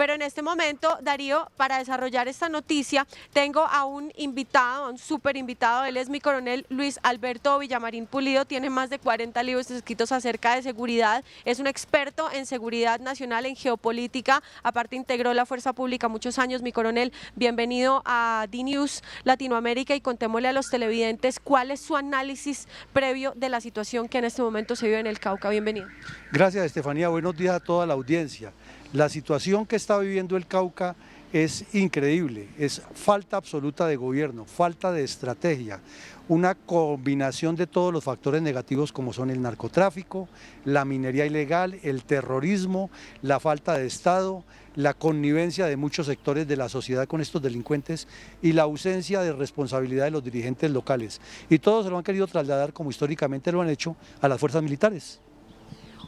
Pero en este momento, Darío, para desarrollar esta noticia, tengo a un invitado, a un súper invitado. Él es mi coronel Luis Alberto Villamarín Pulido, tiene más de 40 libros escritos acerca de seguridad, es un experto en seguridad nacional, en geopolítica, aparte integró la Fuerza Pública muchos años. Mi coronel, bienvenido a D-News Latinoamérica y contémosle a los televidentes cuál es su análisis previo de la situación que en este momento se vive en el Cauca. Bienvenido. Gracias, Estefanía. Buenos días a toda la audiencia. La situación que está viviendo el Cauca es increíble, es falta absoluta de gobierno, falta de estrategia, una combinación de todos los factores negativos como son el narcotráfico, la minería ilegal, el terrorismo, la falta de Estado, la connivencia de muchos sectores de la sociedad con estos delincuentes y la ausencia de responsabilidad de los dirigentes locales. Y todos se lo han querido trasladar, como históricamente lo han hecho, a las fuerzas militares.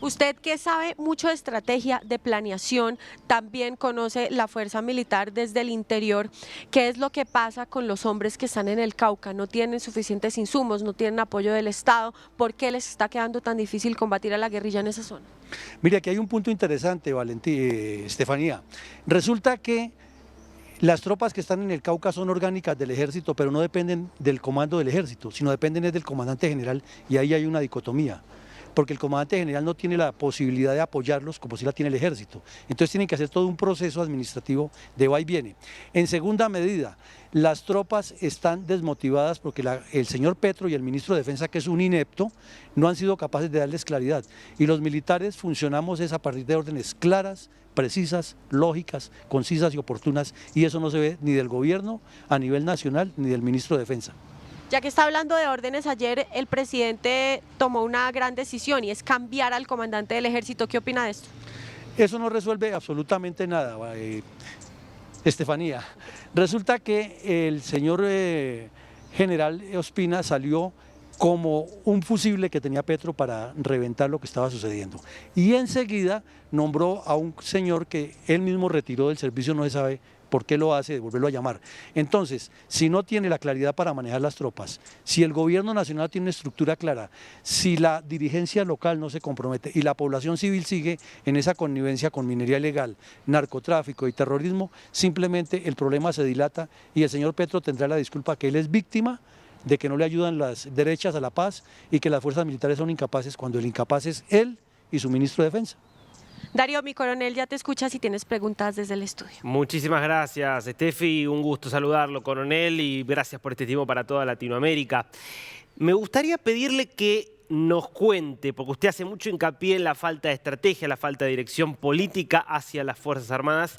Usted, que sabe mucho de estrategia, de planeación, también conoce la fuerza militar desde el interior. ¿Qué es lo que pasa con los hombres que están en el Cauca? No tienen suficientes insumos, no tienen apoyo del Estado. ¿Por qué les está quedando tan difícil combatir a la guerrilla en esa zona? Mire, aquí hay un punto interesante, Estefanía. Resulta que las tropas que están en el Cauca son orgánicas del ejército, pero no dependen del comando del ejército, sino dependen del comandante general, y ahí hay una dicotomía, porque el comandante general no tiene la posibilidad de apoyarlos como si la tiene el ejército. Entonces tienen que hacer todo un proceso administrativo de va y viene. En segunda medida, las tropas están desmotivadas porque el señor Petro y el ministro de Defensa, que es un inepto, no han sido capaces de darles claridad. Y los militares funcionamos es a partir de órdenes claras, precisas, lógicas, concisas y oportunas, y eso no se ve ni del gobierno a nivel nacional ni del ministro de Defensa. Ya que está hablando de órdenes, ayer el presidente tomó una gran decisión y es cambiar al comandante del ejército. ¿Qué opina de esto? Eso no resuelve absolutamente nada, Estefanía. Resulta que el señor general Ospina salió como un fusible que tenía Petro para reventar lo que estaba sucediendo. Y enseguida nombró a un señor que él mismo retiró del servicio, no se sabe por qué lo hace, de volverlo a llamar. Entonces, si no tiene la claridad para manejar las tropas, si el gobierno nacional tiene una estructura clara, si la dirigencia local no se compromete y la población civil sigue en esa connivencia con minería ilegal, narcotráfico y terrorismo, simplemente el problema se dilata y el señor Petro tendrá la disculpa que él es víctima de que no le ayudan las derechas a la paz y que las fuerzas militares son incapaces cuando el incapaz es él y su ministro de Defensa. Darío, mi coronel, ya te escucha si tienes preguntas desde el estudio. Muchísimas gracias, Estefi. Un gusto saludarlo, coronel, y gracias por este tiempo para toda Latinoamérica. Me gustaría pedirle que nos cuente, porque usted hace mucho hincapié en la falta de estrategia, la falta de dirección política hacia las Fuerzas Armadas.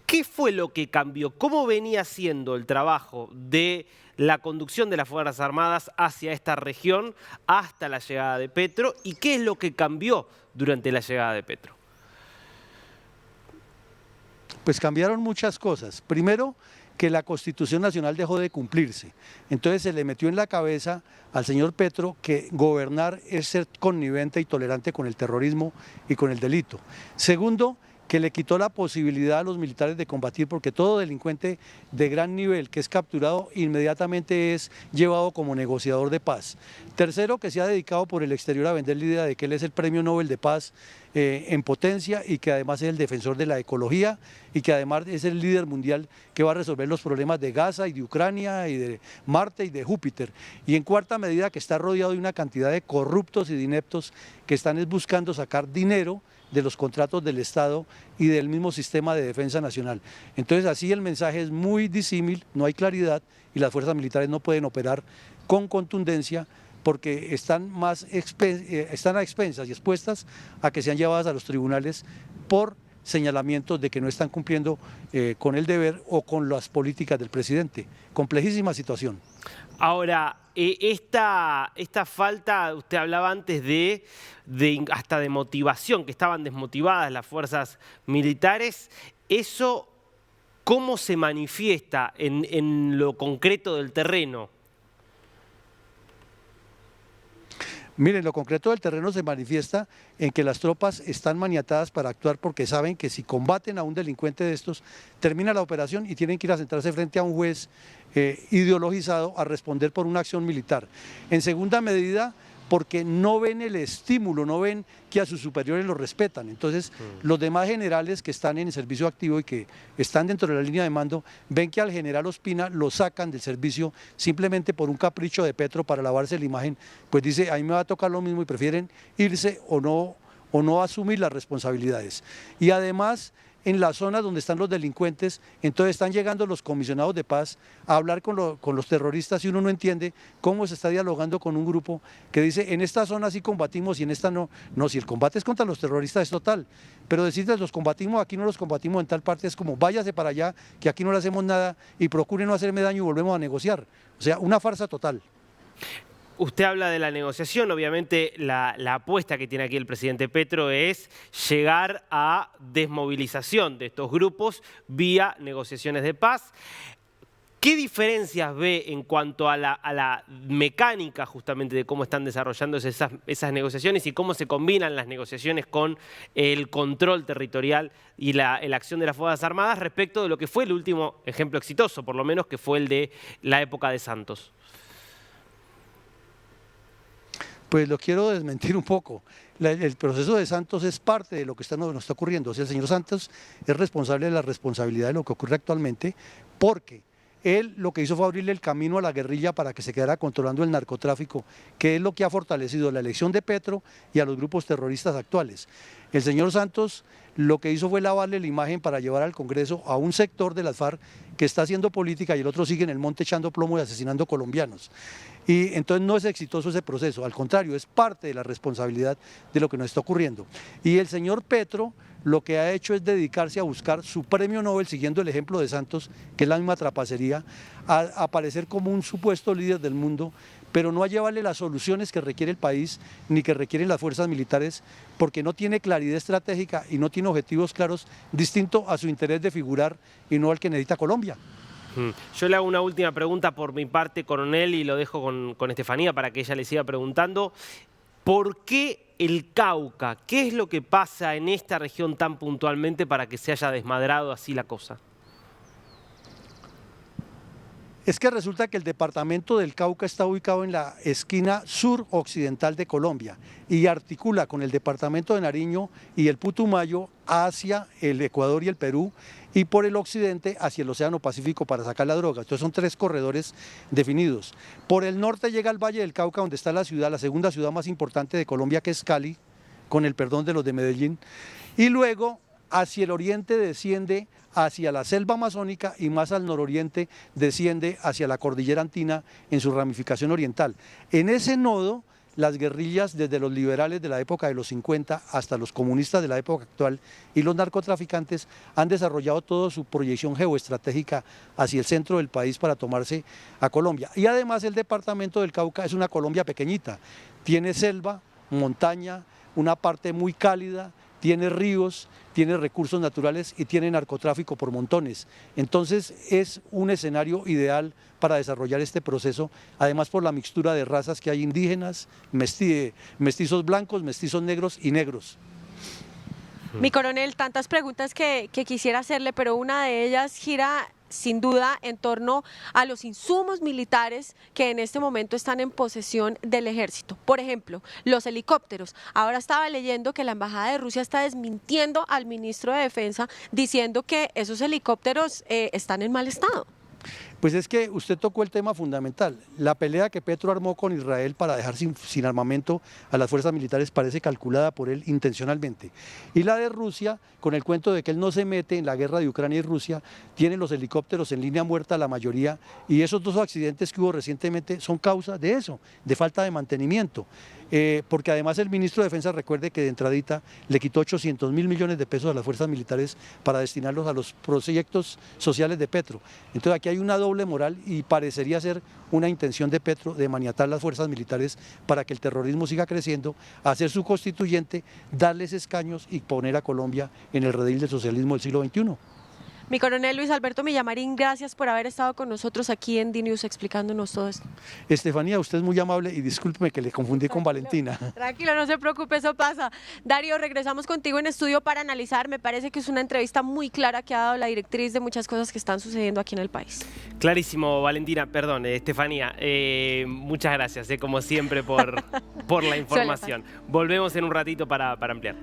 ¿Qué fue lo que cambió? ¿Cómo venía siendo el trabajo de la conducción de las Fuerzas Armadas hacia esta región hasta la llegada de Petro? ¿Y qué es lo que cambió durante la llegada de Petro? Pues cambiaron muchas cosas. Primero, que la Constitución Nacional dejó de cumplirse. Entonces se le metió en la cabeza al señor Petro que gobernar es ser connivente y tolerante con el terrorismo y con el delito. Segundo, que le quitó la posibilidad a los militares de combatir, porque todo delincuente de gran nivel que es capturado inmediatamente es llevado como negociador de paz. Tercero, que se ha dedicado por el exterior a vender la idea de que él es el Premio Nobel de Paz en potencia y que además es el defensor de la ecología y que además es el líder mundial que va a resolver los problemas de Gaza y de Ucrania y de Marte y de Júpiter. Y en cuarta medida, que está rodeado de una cantidad de corruptos y de ineptos que están buscando sacar dinero de los contratos del Estado y del mismo sistema de defensa nacional. Entonces así el mensaje es muy disímil, no hay claridad y las fuerzas militares no pueden operar con contundencia porque están están a expensas y expuestas a que sean llevadas a los tribunales por señalamientos de que no están cumpliendo con el deber o con las políticas del presidente. Complejísima situación. Ahora, esta falta, usted hablaba antes hasta de motivación, que estaban desmotivadas las fuerzas militares. ¿Eso cómo se manifiesta en lo concreto del terreno? Miren, lo concreto del terreno se manifiesta en que las tropas están maniatadas para actuar porque saben que si combaten a un delincuente de estos, termina la operación y tienen que ir a sentarse frente a un juez ideologizado a responder por una acción militar. En segunda medida, porque no ven el estímulo, no ven que a sus superiores lo respetan. Entonces, los demás generales que están en el servicio activo y que están dentro de la línea de mando, ven que al general Ospina lo sacan del servicio simplemente por un capricho de Petro para lavarse la imagen, pues dice, a mí me va a tocar lo mismo y prefieren irse o no asumir las responsabilidades. Y además, en las zonas donde están los delincuentes, entonces están llegando los comisionados de paz a hablar con los terroristas y uno no entiende cómo se está dialogando con un grupo que dice, en esta zona sí combatimos y en esta no. No, si el combate es contra los terroristas es total, pero decirles los combatimos, aquí no los combatimos en tal parte es como váyase para allá, que aquí no le hacemos nada y procure no hacerme daño y volvemos a negociar. O sea, una farsa total. Usted habla de la negociación, obviamente la apuesta que tiene aquí el presidente Petro es llegar a desmovilización de estos grupos vía negociaciones de paz. ¿Qué diferencias ve en cuanto a la mecánica justamente de cómo están desarrollándose esas negociaciones y cómo se combinan las negociaciones con el control territorial y la acción de las Fuerzas Armadas respecto de lo que fue el último ejemplo exitoso, por lo menos que fue el de la época de Santos? Pues lo quiero desmentir un poco. El proceso de Santos es parte de lo que nos está ocurriendo. O sea, el señor Santos es responsable de la responsabilidad de lo que ocurre actualmente porque él lo que hizo fue abrirle el camino a la guerrilla para que se quedara controlando el narcotráfico, que es lo que ha fortalecido la elección de Petro y a los grupos terroristas actuales. El señor Santos lo que hizo fue lavarle la imagen para llevar al Congreso a un sector de las FARC que está haciendo política y el otro sigue en el monte echando plomo y asesinando colombianos. Y entonces no es exitoso ese proceso, al contrario, es parte de la responsabilidad de lo que nos está ocurriendo. Y el señor Petro lo que ha hecho es dedicarse a buscar su premio Nobel, siguiendo el ejemplo de Santos, que es la misma trapacería, a aparecer como un supuesto líder del mundo, pero no a llevarle las soluciones que requiere el país, ni que requieren las fuerzas militares, porque no tiene claridad estratégica y no tiene objetivos claros, distinto a su interés de figurar y no al que necesita Colombia. Yo le hago una última pregunta por mi parte, coronel, y lo dejo con Estefanía para que ella le siga preguntando. ¿Por qué el Cauca? ¿Qué es lo que pasa en esta región tan puntualmente para que se haya desmadrado así la cosa? Es que resulta que el departamento del Cauca está ubicado en la esquina suroccidental de Colombia y articula con el departamento de Nariño y el Putumayo hacia el Ecuador y el Perú y por el occidente hacia el Océano Pacífico para sacar la droga. Entonces son 3 corredores definidos. Por el norte llega al Valle del Cauca, donde está la ciudad, la segunda ciudad más importante de Colombia, que es Cali, con el perdón de los de Medellín, y luego hacia el oriente desciende hacia la selva amazónica y más al nororiente desciende hacia la cordillera andina en su ramificación oriental. En ese nodo, las guerrillas, desde los liberales de la época de los 50 hasta los comunistas de la época actual y los narcotraficantes, han desarrollado toda su proyección geoestratégica hacia el centro del país para tomarse a Colombia. Y además el departamento del Cauca es una Colombia pequeñita, tiene selva, montaña, una parte muy cálida, tiene ríos, tiene recursos naturales y tiene narcotráfico por montones. Entonces es un escenario ideal para desarrollar este proceso, además por la mixtura de razas que hay indígenas, mestizos blancos, mestizos negros y negros. Mi coronel, tantas preguntas que quisiera hacerle, pero una de ellas gira sin duda en torno a los insumos militares que en este momento están en posesión del ejército. Por ejemplo, los helicópteros. Ahora estaba leyendo que la Embajada de Rusia está desmintiendo al ministro de Defensa diciendo que esos helicópteros están en mal estado. Pues es que usted tocó el tema fundamental. La pelea que Petro armó con Israel para dejar sin armamento a las fuerzas militares parece calculada por él intencionalmente. Y la de Rusia, con el cuento de que él no se mete en la guerra de Ucrania y Rusia, tiene los helicópteros en línea muerta la mayoría, y esos 2 accidentes que hubo recientemente son causa de eso, de falta de mantenimiento. Porque además el ministro de Defensa, recuerde que de entradita le quitó 800.000 millones de pesos a las fuerzas militares para destinarlos a los proyectos sociales de Petro. Entonces aquí hay una doble moral y parecería ser una intención de Petro de maniatar las fuerzas militares para que el terrorismo siga creciendo, hacer su constituyente, darles escaños y poner a Colombia en el redil del socialismo del siglo XXI. Mi coronel Luis Alberto Villamarín, gracias por haber estado con nosotros aquí en DNews explicándonos todo esto. Estefanía, usted es muy amable y discúlpeme que le confundí con Valentina. Tranquilo, no se preocupe, eso pasa. Darío, regresamos contigo en estudio para analizar. Me parece que es una entrevista muy clara que ha dado la directriz de muchas cosas que están sucediendo aquí en el país. Clarísimo, Valentina, perdón, Estefanía, muchas gracias, como siempre, por la información. Volvemos en un ratito para ampliar.